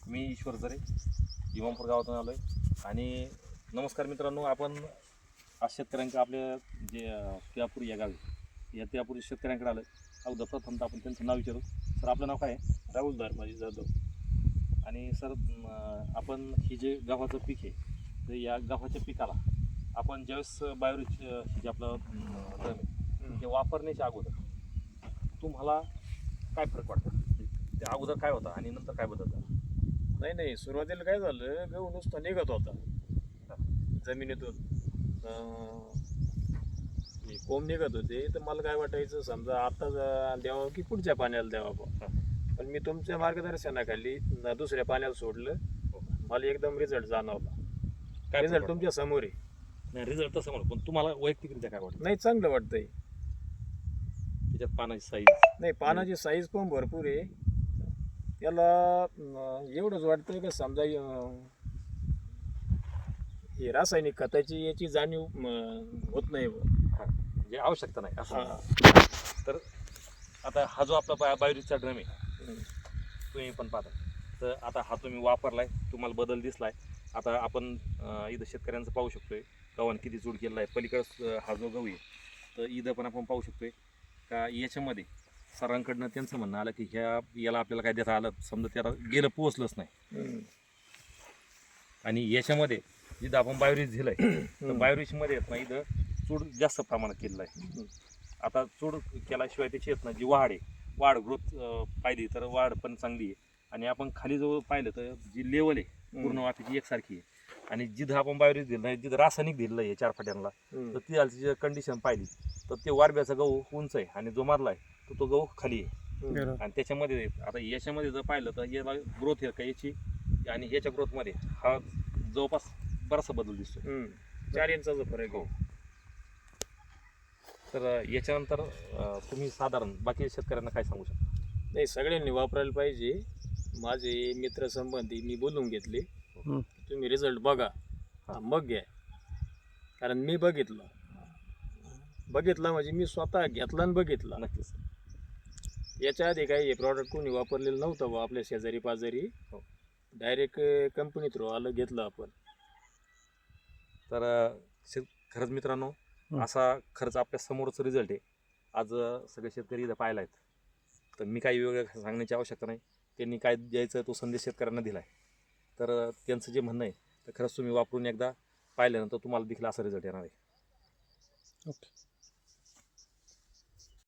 मी ईश्वर जरे इमामपूर गावातून आलो आहे. आणि नमस्कार मित्रांनो, आपण आज शेतकऱ्यांकडे आपल्या जे त्यापूर या गावी या त्यापूर शेतकऱ्यांकडे आलो आहे. अगोदर प्रथमतः आपण त्यांचं नाव विचारू. सर, आपलं नाव काय आहे? राहुल धर्माजी जाधव. आणि सर, आपण ही जे गव्हाचं पीक आहे, तर या गव्हाच्या पिकाला आपण ज्यावेळेस बायोरिच जे आपलं ड्रम आहे ते वापरण्याच्या अगोदर तुम्हाला काय फरक वाटतो? ते अगोदर काय होता आणि नंतर काय बदल झाला? नाही, सुरुवातीला काय झालं, गहू नुसता निघत होता जमिनीतून. हे कोंब निघत होते, तर मला काय वाटायचं, समजा आता द्यावं की पुढच्या पाण्याला द्यावं. पण मी तुमच्या मार्गदर्शनाखाली दुसऱ्या पाण्याला सोडलं, मला एकदम रिझल्ट जाणवला. काय रिझल्ट तुमच्या समोर आहे. नाही, रिझल्ट तर समोर, पण तुम्हाला वैयक्तिकरित्या काय वाटतं? नाही, चांगलं वाटतंय. त्याच्यात पानाची साईज, नाही, पानाची साईज पण भरपूर आहे. त्याला एवढंच वाटतं की समजा हे रासायनिक खताची याची जाणीव होत नाही. म्हणजे आवश्यकता नाही असं. तर आता हा जो आपला बायोरिचचा ड्रम आहे, तुम्ही पण पाहता, तर आता हा तुम्ही वापरलाय, तुम्हाला बदल दिसलाय. आता आपण इथं शेतकऱ्यांचं पाहू शकतोय गव्हाण किती चूड केलेला आहे. पलीकडं हा जो गहू आहे, तर इथं पण आपण पाहू शकतोय का याच्यामध्ये सरांकडनं त्यांचं म्हणणं आलं की याला आपल्याला काय देता आलं, समजा त्याला गेलं पोचलंच नाही. आणि याच्यामध्ये जिथं आपण बायोरिच दिलंय, तर बायोरिचमध्ये येत नाही, इथं चूड जास्त प्रमाणात केलेलं आहे. आता चूड केल्याशिवाय त्याची येत नाही, जी वाढ ग्रोथ पाहिली तर वाढ पण चांगली आहे. आणि आपण खाली जवळ पाहिलं तर जी लेवल आहे पूर्ण वाफेची एकसारखी आहे. आणि जिथं आपण बायोरिच दिलं नाही, जिथं रासायनिक दिलं आहे 4 फाट्यांना, तर ती जी कंडिशन पाहिली तर ते वारब्याचा गहू उंच आहे आणि जो मधला आहे तो गहू खाली आहे. आणि त्याच्यामध्ये आता याच्यामध्ये जर पाहिलं तर याला ग्रोथ आहे का याची आणि याच्या ग्रोथमध्ये हा जवळपास बराचसा बदल दिसतो. 4 इंचाचा फरक हो. तर याच्यानंतर तुम्ही साधारण बाकी शेतकऱ्यांना काय सांगू शकता? नाही, सगळ्यांनी वापरायला पाहिजे. माझे मित्र संबंधी मी बोलून घेतले, तुम्ही रिझल्ट बघा मग घ्या. कारण मी बघितलं म्हणजे मी स्वतः घेतला आणि बघितला. नक्कीच. याच्या आधी काही हे प्रॉडक्ट कोणी वापरलेलं नव्हतं बा आपल्या शेजारी पाजारी. डायरेक्ट कंपनी थ्रू आलं, घेतलं आपण. तर खरंच मित्रांनो, असा खरंच आपल्या समोरचा रिझल्ट आहे. आज सगळे शेतकरी इथं पाहिला आहेत, तर मी काही वेगळं सांगण्याची आवश्यकता नाही. त्यांनी काय द्यायचं तो संदेश शेतकऱ्यांना दिला आहे. तर त्यांचं जे म्हणणं आहे तर खरंच तुम्ही वापरून एकदा पाहिल्यानंतर तुम्हाला देखील असा रिझल्ट येणार आहे. ओके.